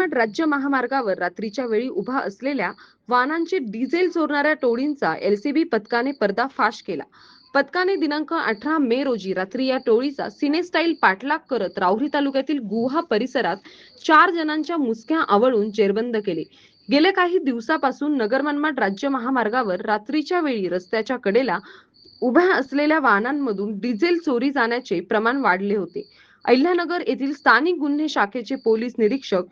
मनमाड राज्य महामार्गावर रात्रीच्या वेळी उभा असलेल्या वाहनांचे डिझेल चोरणाऱ्या टोळींचा एलसीबी पथकाने पर्दाफाश केला. पथकाने दिनांक 18 मे रोजी रात्री या टोळीचा सिनेस्टाईल पाठलाग करत राहुरी तालुक्यातील गुहा परिसरात 4 जणांच्या मुसक्या आवळून जेरबंद केले. गेल्या काही दिवसापासून नगर मनमाड राज्य महामार्गावर रात्रीच्या वेळी रस्त्याच्या कडेला उभ्या असलेल्या वाहनांमधून डिझेल चोरी जाण्याचे प्रमाण वाढले होते. अहिल्यानगर येथील स्थानिक गुन्हे शाखेचे पोलीस निरीक्षक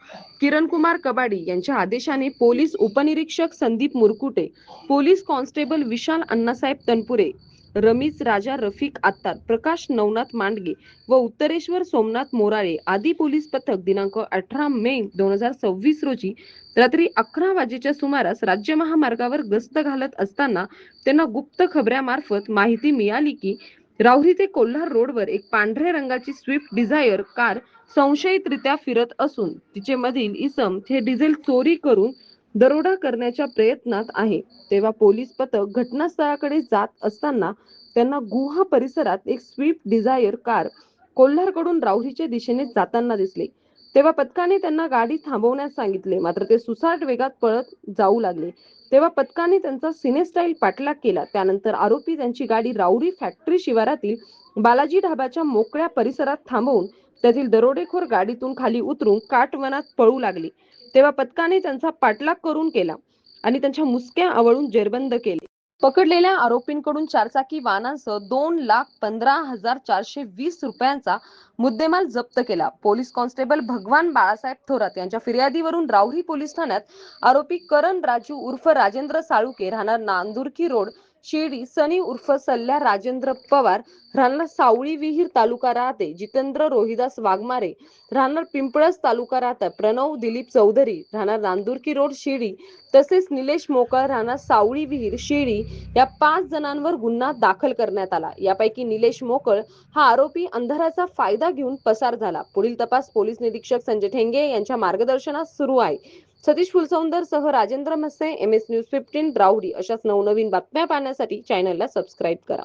किरणकुमार कबाडी यांच्या आदेशाने पोलीस उपनिरीक्षक संदीप मुरकुटे, पोलीस कॉन्स्टेबल विशाल अण्णासाहेब तनपुरे, रमीज राजा रफिक आत्तार, प्रकाश नवनाथ मांडगे व उत्तरेश्वर सोमनाथ मोराळे आदी पोलीस पथक दिनांक 18 मे 2026 रोजी रात्री 11 वाजेच्या सुमारास राज्य महामार्गावर गस्त घालत असताना त्यांना गुप्त खबऱ्यामार्फत माहिती मिळाली की राहुरी ते कोल्हार रोडवर एक पांढऱ्या रंगाची स्विफ्ट डिझायर कार संशयितरित्या फिरत असून तिचे मधील इसम हे डिझेल चोरी करून दरोडा करण्याच्या प्रयत्नात आहे. तेव्हा पोलीस पथक घटनास्थळाकडे जात असताना त्यांना गुहा परिसरात एक स्विफ्ट डिझायर कार कोल्हारकडून राहुरीच्या दिशेने जाताना दिसले. तेव्हा पथकाने त्यांना गाडी थांबवण्यास सांगितले, मात्र ते सुसाट वेगात पळत जाऊ लागले. तेव्हा पथकाने त्यांचा सिनेस्टाईल पाठलाग केला. त्यानंतर आरोपी त्यांची गाडी राहुरी फॅक्टरी शिवारातील बालाजी ढाबाच्या मोकळ्या परिसरात थांबवून त्यातील दरोडेखोर गाडीतून खाली उतरून काटवनात पळू लागले. तेव्हा पथकाने त्यांचा पाठलाग करून केला आणि त्यांच्या मुसक्या आवळून जेरबंद केले. पकडलेल्या आरोपींकडून चारचाकी वाहनांसह 2,15,420 रुपयांचा मुद्देमाल जप्त केला. पोलीस कॉन्स्टेबल भगवान बाळासाहेब थोरात यांच्या फिर्यादीवरून राहुरी पोलीस ठाण्यात आरोपी करण राजू उर्फ राजेंद्र साळुके राहणार नांदुर्की रोड शिर्डी, सनी उर्फ सल्ल्या राजेंद्र पवार राहणार सावळी विहीर तालुका राहते, जितेंद्र रोहिदास वाघमारे राहणार पिंपळस तालुका राहता, प्रणव दिलीप चौधरी राहणार नांदुर्की रोड शिर्डी तसेच निलेश मोकळ राहणार सावळी विहीर शिर्डी या 5 जणांवर गुन्हा दाखल करण्यात आला. यापैकी निलेश मोकळ हा आरोपी अंधाराचा फायदा घेऊन पसार झाला. पुढील तपास पोलीस निरीक्षक संजय ठेंगे यांच्या मार्गदर्शनात सुरू आहे. सतीश फुलसौंदर सह राजेंद्र मस्से, MS न्यूज 15 राहुरी अशाच नवनवीन बातम्या पाहण्यासाठी चॅनलला सबस्क्राईब करा.